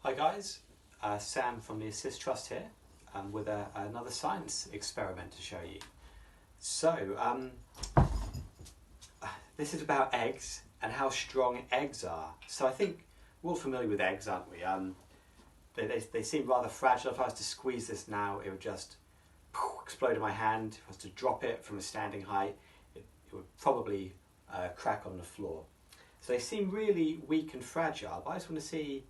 Hi guys, Sam from the Assist Trust here with another science experiment to show you. So, this is about eggs and how strong eggs are. So I think we're all familiar with eggs, aren't we? They seem rather fragile. If I was to squeeze this now, it would just explode in my hand. If I was to drop it from a standing height, it would probably crack on the floor. So they seem really weak and fragile, but I just want to see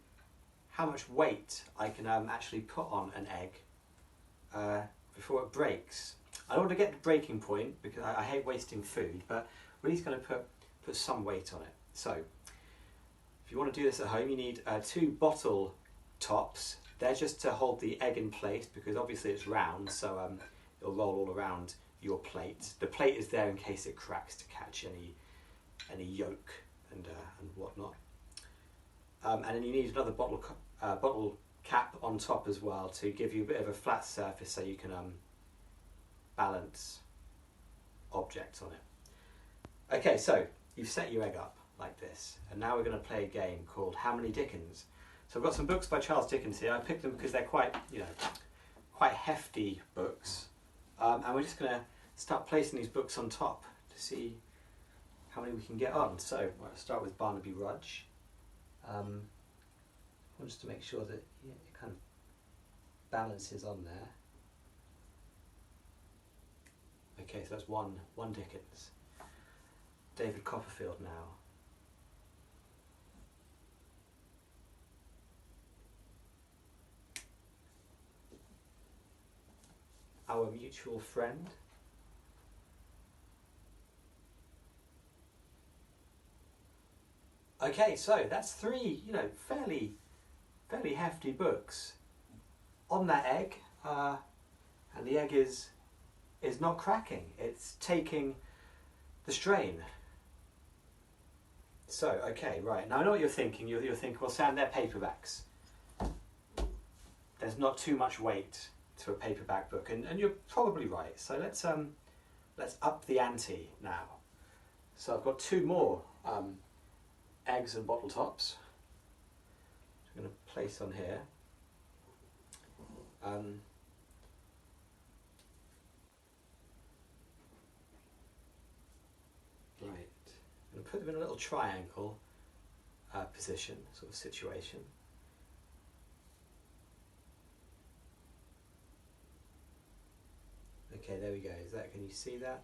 how much weight I can actually put on an egg before it breaks. I don't want to get to the breaking point because I hate wasting food, but we're at least going to put some weight on it. So if you want to do this at home, you need 2 bottle tops. They're just to hold the egg in place because obviously it's round, so it'll roll all around your plate. The plate is there in case it cracks to catch any yolk and whatnot. And then you need another bottle cap on top as well to give you a bit of a flat surface so you can balance objects on it. Okay, so you've set your egg up like this, and now we're going to play a game called How Many Dickens? So I've got some books by Charles Dickens here. I picked them because they're quite hefty books, and we're just going to start placing these books on top to see how many we can get on. So we'll start with Barnaby Rudge. Just to make sure that it kind of balances on there. Okay, so that's one Dickens. David Copperfield now. Our Mutual Friend. Okay, so that's 3, fairly hefty books on that egg, and the egg is not cracking. It's taking the strain. So, okay, right. Now I know what you're thinking. You're thinking, well, Sam, they're paperbacks. There's not too much weight to a paperback book, and you're probably right. So let's up the ante now. So I've got 2 more eggs and bottle tops. I'm going to place on here. Right, I'm going to put them in a little triangle position, sort of situation. Okay, there we go. Can you see that?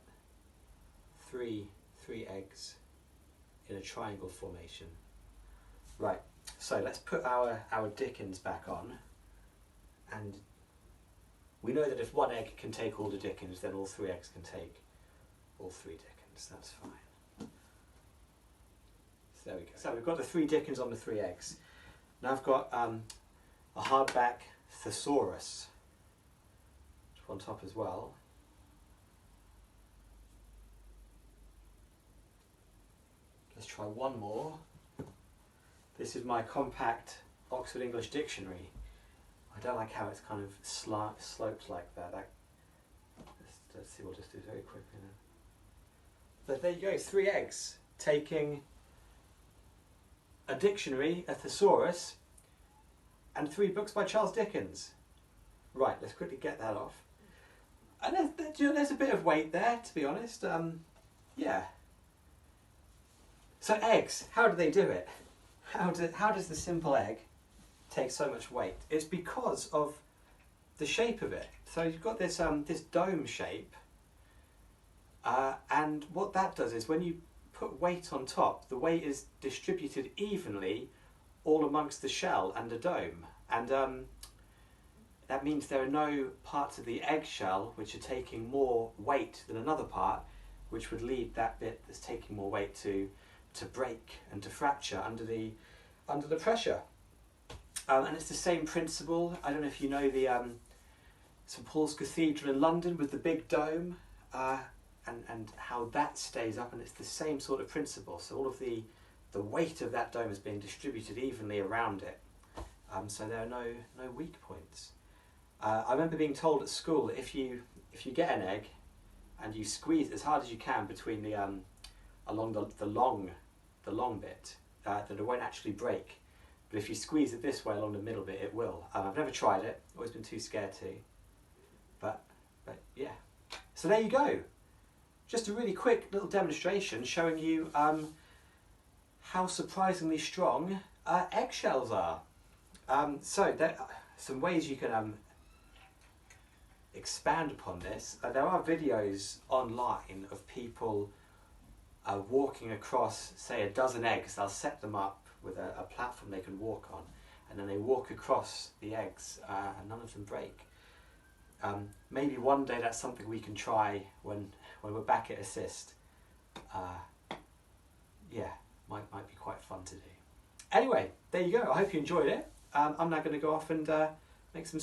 Three eggs in a triangle formation. Right. So let's put our Dickens back on, and we know that if one egg can take all the Dickens, then all 3 eggs can take all 3 Dickens. That's fine. So there we go. So we've got the 3 Dickens on the 3 eggs. Now I've got a hardback thesaurus on top as well. Let's try one more. This is my compact Oxford English Dictionary. I don't like how it's kind of sloped like that. Let's see, we'll just do it very quickly now. But there you go, 3 eggs, taking a dictionary, a thesaurus, and 3 books by Charles Dickens. Right, let's quickly get that off. And there's a bit of weight there, to be honest. Yeah. So eggs, how do they do it? How does the simple egg take so much weight? It's because of the shape of it. So you've got this dome shape, and what that does is when you put weight on top, the weight is distributed evenly all amongst the shell and the dome, and that means there are no parts of the eggshell which are taking more weight than another part, which would lead that bit that's taking more weight to break and to fracture under the pressure. And it's the same principle. I don't know if you know the St Paul's Cathedral in London with the big dome, and how that stays up, and it's the same sort of principle. So all of the weight of that dome is being distributed evenly around it. So there are no weak points. I remember being told at school that if you get an egg and you squeeze as hard as you can between along the long bit, that it won't actually break. But if you squeeze it this way along the middle bit, it will. I've never tried it, always been too scared to. But yeah. So there you go. Just a really quick little demonstration showing you how surprisingly strong eggshells are. So there are some ways you can expand upon this. There are videos online of people walking across, say, a dozen eggs. They'll set them up with a platform they can walk on, and then they walk across the eggs and none of them break. Maybe one day that's something we can try when we're back at Assist. Yeah, might be quite fun to do. Anyway, there you go. I hope you enjoyed it. I'm now going to go off and make some